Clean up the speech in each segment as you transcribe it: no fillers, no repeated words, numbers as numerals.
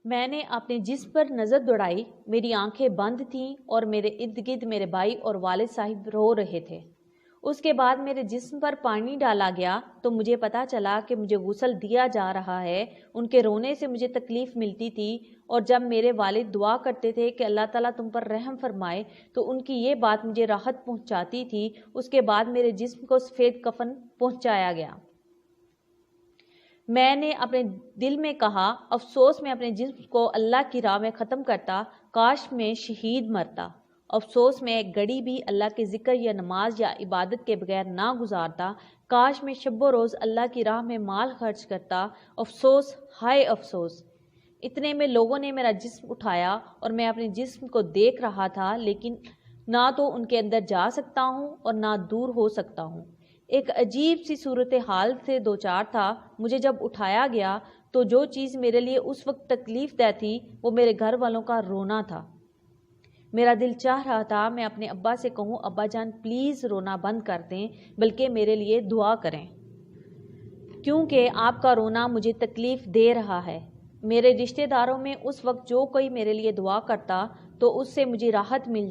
میں نے اپنے جسم پر نظر دوڑائی، میری آنکھیں بند تھیں اور میرے ارد گرد میرے بھائی اور والد صاحب رو رہے تھے۔ اس کے بعد میرے جسم پر پانی ڈالا گیا تو مجھے پتا چلا کہ مجھے غسل دیا جا رہا ہے۔ ان کے رونے سے مجھے تکلیف ملتی تھی، اور جب میرے والد دعا کرتے تھے کہ اللہ تعالیٰ تم پر رحم فرمائے تو ان کی یہ بات مجھے راحت پہنچاتی تھی۔ اس کے بعد میرے جسم کو سفید کفن پہنچایا گیا۔ میں نے اپنے دل میں کہا، افسوس میں اپنے جسم کو اللہ کی راہ میں ختم کرتا، کاش میں شہید مرتا۔ افسوس میں ایک گھڑی بھی اللہ کے ذکر یا نماز یا عبادت کے بغیر نہ گزارتا، کاش میں شب و روز اللہ کی راہ میں مال خرچ کرتا۔ افسوس، ہائے افسوس۔ اتنے میں لوگوں نے میرا جسم اٹھایا اور میں اپنے جسم کو دیکھ رہا تھا، لیکن نہ تو ان کے اندر جا سکتا ہوں اور نہ دور ہو سکتا ہوں۔ ایک عجیب سی صورتحال سے دوچار تھا۔ مجھے جب اٹھایا گیا تو جو چیز میرے لیے اس وقت تکلیف دہ تھی وہ میرے گھر والوں کا رونا تھا۔ میرا دل چاہ رہا تھا میں اپنے ابا سے کہوں، ابا جان پلیز رونا بند کر دیں، بلکہ میرے لیے دعا کریں، کیونکہ آپ کا رونا مجھے تکلیف دے رہا ہے۔ میرے رشتہ داروں میں اس وقت جو کوئی میرے لیے دعا کرتا تو اس سے مجھے راحت مل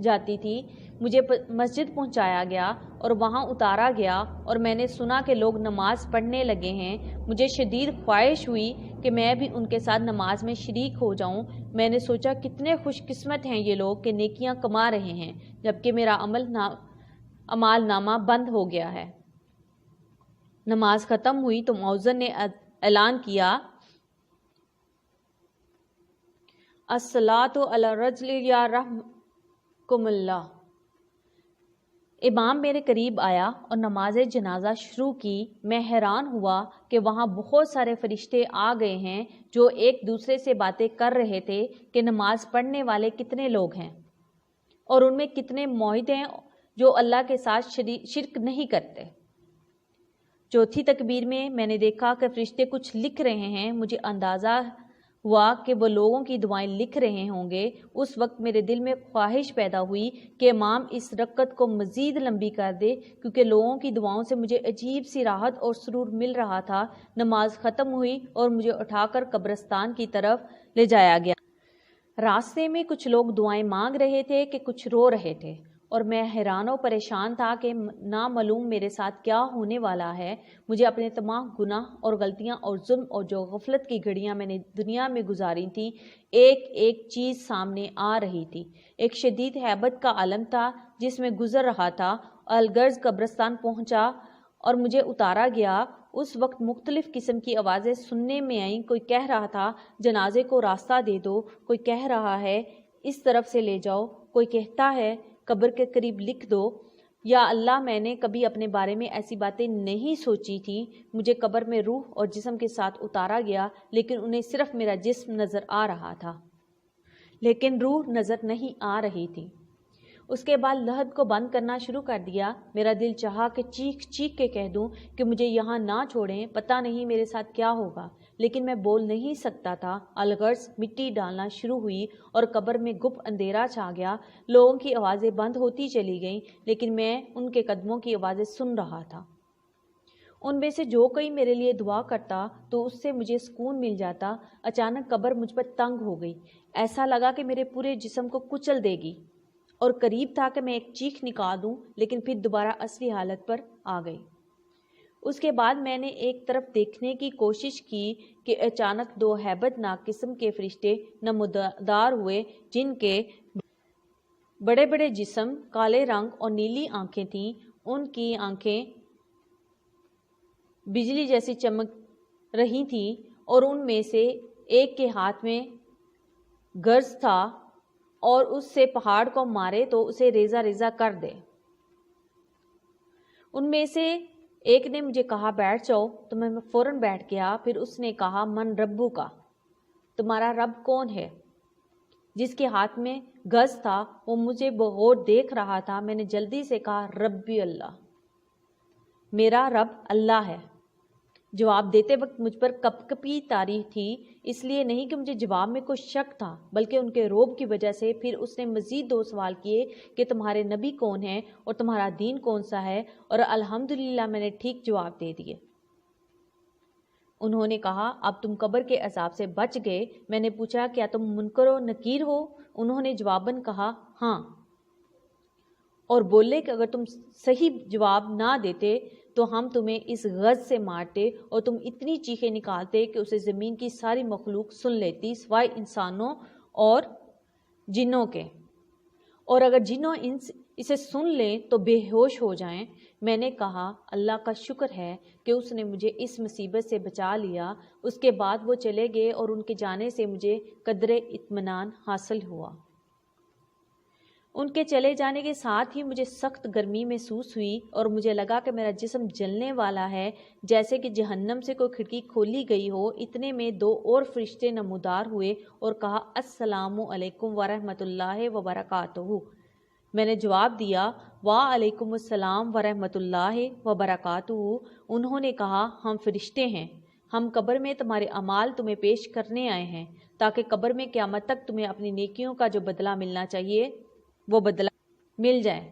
جاتی تھی۔ مجھے مسجد پہنچایا گیا اور وہاں اتارا گیا اور میں نے سنا کہ لوگ نماز پڑھنے لگے ہیں۔ مجھے شدید خواہش ہوئی کہ میں بھی ان کے ساتھ نماز میں شریک ہو جاؤں۔ میں نے سوچا کتنے خوش قسمت ہیں یہ لوگ کہ نیکیاں کما رہے ہیں، جبکہ میرا اعمال نامہ بند ہو گیا ہے۔ نماز ختم ہوئی تو مؤذن نے اعلان کیا، الصلاۃ علی الرجل یرحمکم اللہ۔ امام میرے قریب آیا اور نماز جنازہ شروع کی۔ میں حیران ہوا کہ وہاں بہت سارے فرشتے آ گئے ہیں جو ایک دوسرے سے باتیں کر رہے تھے کہ نماز پڑھنے والے کتنے لوگ ہیں اور ان میں کتنے موحد ہیں جو اللہ کے ساتھ شرک نہیں کرتے۔ چوتھی تکبیر میں نے دیکھا کہ فرشتے کچھ لکھ رہے ہیں۔ مجھے اندازہ ہوا کہ وہ لوگوں کی دعائیں لکھ رہے ہوں گے۔ اس وقت میرے دل میں خواہش پیدا ہوئی کہ امام اس رکعت کو مزید لمبی کر دے، کیونکہ لوگوں کی دعاؤں سے مجھے عجیب سی راحت اور سرور مل رہا تھا۔ نماز ختم ہوئی اور مجھے اٹھا کر قبرستان کی طرف لے جایا گیا۔ راستے میں کچھ لوگ دعائیں مانگ رہے تھے کہ کچھ رو رہے تھے، اور میں حیران و پریشان تھا کہ نامعلوم میرے ساتھ کیا ہونے والا ہے۔ مجھے اپنے تمام گناہ اور غلطیاں اور ظلم اور جو غفلت کی گھڑیاں میں نے دنیا میں گزاری تھیں، ایک ایک چیز سامنے آ رہی تھی۔ ایک شدید ہیبت کا عالم تھا جس میں گزر رہا تھا۔ الغرض قبرستان پہنچا اور مجھے اتارا گیا۔ اس وقت مختلف قسم کی آوازیں سننے میں آئیں۔ کوئی کہہ رہا تھا جنازے کو راستہ دے دو، کوئی کہہ رہا ہے اس طرف سے لے جاؤ، کوئی کہتا ہے قبر کے قریب لکھ دو۔ یا اللہ، میں نے کبھی اپنے بارے میں ایسی باتیں نہیں سوچی تھی۔ مجھے قبر میں روح اور جسم کے ساتھ اتارا گیا، لیکن انہیں صرف میرا جسم نظر آ رہا تھا، لیکن روح نظر نہیں آ رہی تھی۔ اس کے بعد لحد کو بند کرنا شروع کر دیا۔ میرا دل چاہا کہ چیخ چیخ کے کہہ دوں کہ مجھے یہاں نہ چھوڑیں، پتہ نہیں میرے ساتھ کیا ہوگا، لیکن میں بول نہیں سکتا تھا۔ الغرض مٹی ڈالنا شروع ہوئی اور قبر میں گپ اندھیرا چھا گیا۔ لوگوں کی آوازیں بند ہوتی چلی گئیں، لیکن میں ان کے قدموں کی آوازیں سن رہا تھا۔ ان میں سے جو کوئی میرے لیے دعا کرتا تو اس سے مجھے سکون مل جاتا۔ اچانک قبر مجھ پر تنگ ہو گئی، ایسا لگا کہ میرے پورے جسم کو کچل دے گی، اور قریب تھا کہ میں ایک چیخ نکال دوں، لیکن پھر دوبارہ اصلی حالت پر آ گئی۔ اس کے بعد میں نے ایک طرف دیکھنے کی کوشش کی کہ اچانک دو ہیبت ناک قسم کے فرشتے نمودار ہوئے، جن کے بڑے بڑے جسم، کالے رنگ اور نیلی آنکھیں تھیں۔ ان کی آنکھیں بجلی جیسی چمک رہی تھیں، اور ان میں سے ایک کے ہاتھ میں گرز تھا اور اس سے پہاڑ کو مارے تو اسے ریزہ ریزہ کر دے۔ ان میں سے ایک نے مجھے کہا بیٹھ جاؤ، تو میں فوراً بیٹھ گیا۔ پھر اس نے کہا من ربو کا، تمہارا رب کون ہے؟ جس کے ہاتھ میں گز تھا وہ مجھے بغور دیکھ رہا تھا۔ میں نے جلدی سے کہا ربی اللہ، میرا رب اللہ ہے۔ جواب دیتے وقت مجھ پر کپ کپی طاری تھی، اس لیے نہیں کہ مجھے جواب میں کوئی شک تھا، بلکہ ان کے رعب کی وجہ سے۔ پھر اس نے مزید دو سوال کیے کہ تمہارے نبی کون ہیں اور تمہارا دین کون سا ہے، اور الحمدللہ میں نے ٹھیک جواب دے دیے۔ انہوں نے کہا اب تم قبر کے عذاب سے بچ گئے۔ میں نے پوچھا کیا تم منکر و نکیر ہو؟ انہوں نے جواباً کہا ہاں، اور بولے کہ اگر تم صحیح جواب نہ دیتے تو ہم تمہیں اس غرض سے مارتے اور تم اتنی چیخیں نکالتے کہ اسے زمین کی ساری مخلوق سن لیتی سوائے انسانوں اور جنوں کے، اور اگر جنوں اسے سن لیں تو بے ہوش ہو جائیں۔ میں نے کہا اللہ کا شکر ہے کہ اس نے مجھے اس مصیبت سے بچا لیا۔ اس کے بعد وہ چلے گئے اور ان کے جانے سے مجھے قدر اطمینان حاصل ہوا۔ ان کے چلے جانے کے ساتھ ہی مجھے سخت گرمی محسوس ہوئی اور مجھے لگا کہ میرا جسم جلنے والا ہے، جیسے کہ جہنم سے کوئی کھڑکی کھولی گئی ہو۔ اتنے میں 2 اور فرشتے نمودار ہوئے اور کہا السلام علیکم ورحمۃ اللہ وبرکاتہ۔ میں نے جواب دیا وعلیکم السلام ورحمۃ اللہ وبرکاتہ۔ انہوں نے کہا ہم فرشتے ہیں، ہم قبر میں تمہارے اعمال تمہیں پیش کرنے آئے ہیں تاکہ قبر میں قیامت تک تمہیں اپنی نیکیوں کا جو بدلہ ملنا چاہیے وہ بدلہ مل جائے۔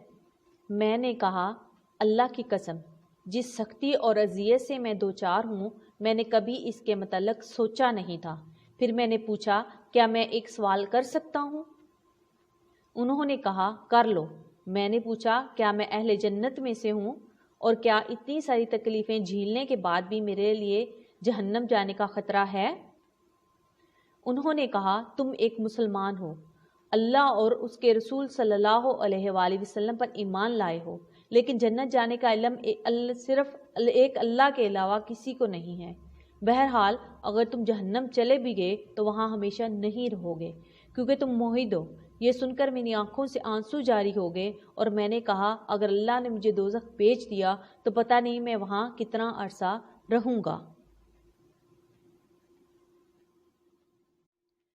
میں نے کہا اللہ کی قسم، جس سختی اور اذیت سے میں دوچار ہوں میں نے کبھی اس کے متعلق سوچا نہیں تھا۔ پھر میں نے پوچھا کیا میں ایک سوال کر سکتا ہوں؟ انہوں نے کہا کر لو۔ میں نے پوچھا کیا میں اہل جنت میں سے ہوں اور کیا اتنی ساری تکلیفیں جھیلنے کے بعد بھی میرے لیے جہنم جانے کا خطرہ ہے؟ انہوں نے کہا تم ایک مسلمان ہو، اللہ اور اس کے رسول صلی اللہ علیہ وآلہ وسلم پر ایمان لائے ہو، لیکن جنت جانے کا علم صرف ایک اللہ کے علاوہ کسی کو نہیں ہے۔ بہرحال اگر تم جہنم چلے بھی گئے تو وہاں ہمیشہ نہیں رہو گے، کیونکہ تم موحد ہو۔ یہ سن کر میری آنکھوں سے آنسو جاری ہو گئے اور میں نے کہا اگر اللہ نے مجھے دوزخ بھیج دیا تو پتہ نہیں میں وہاں کتنا عرصہ رہوں گا۔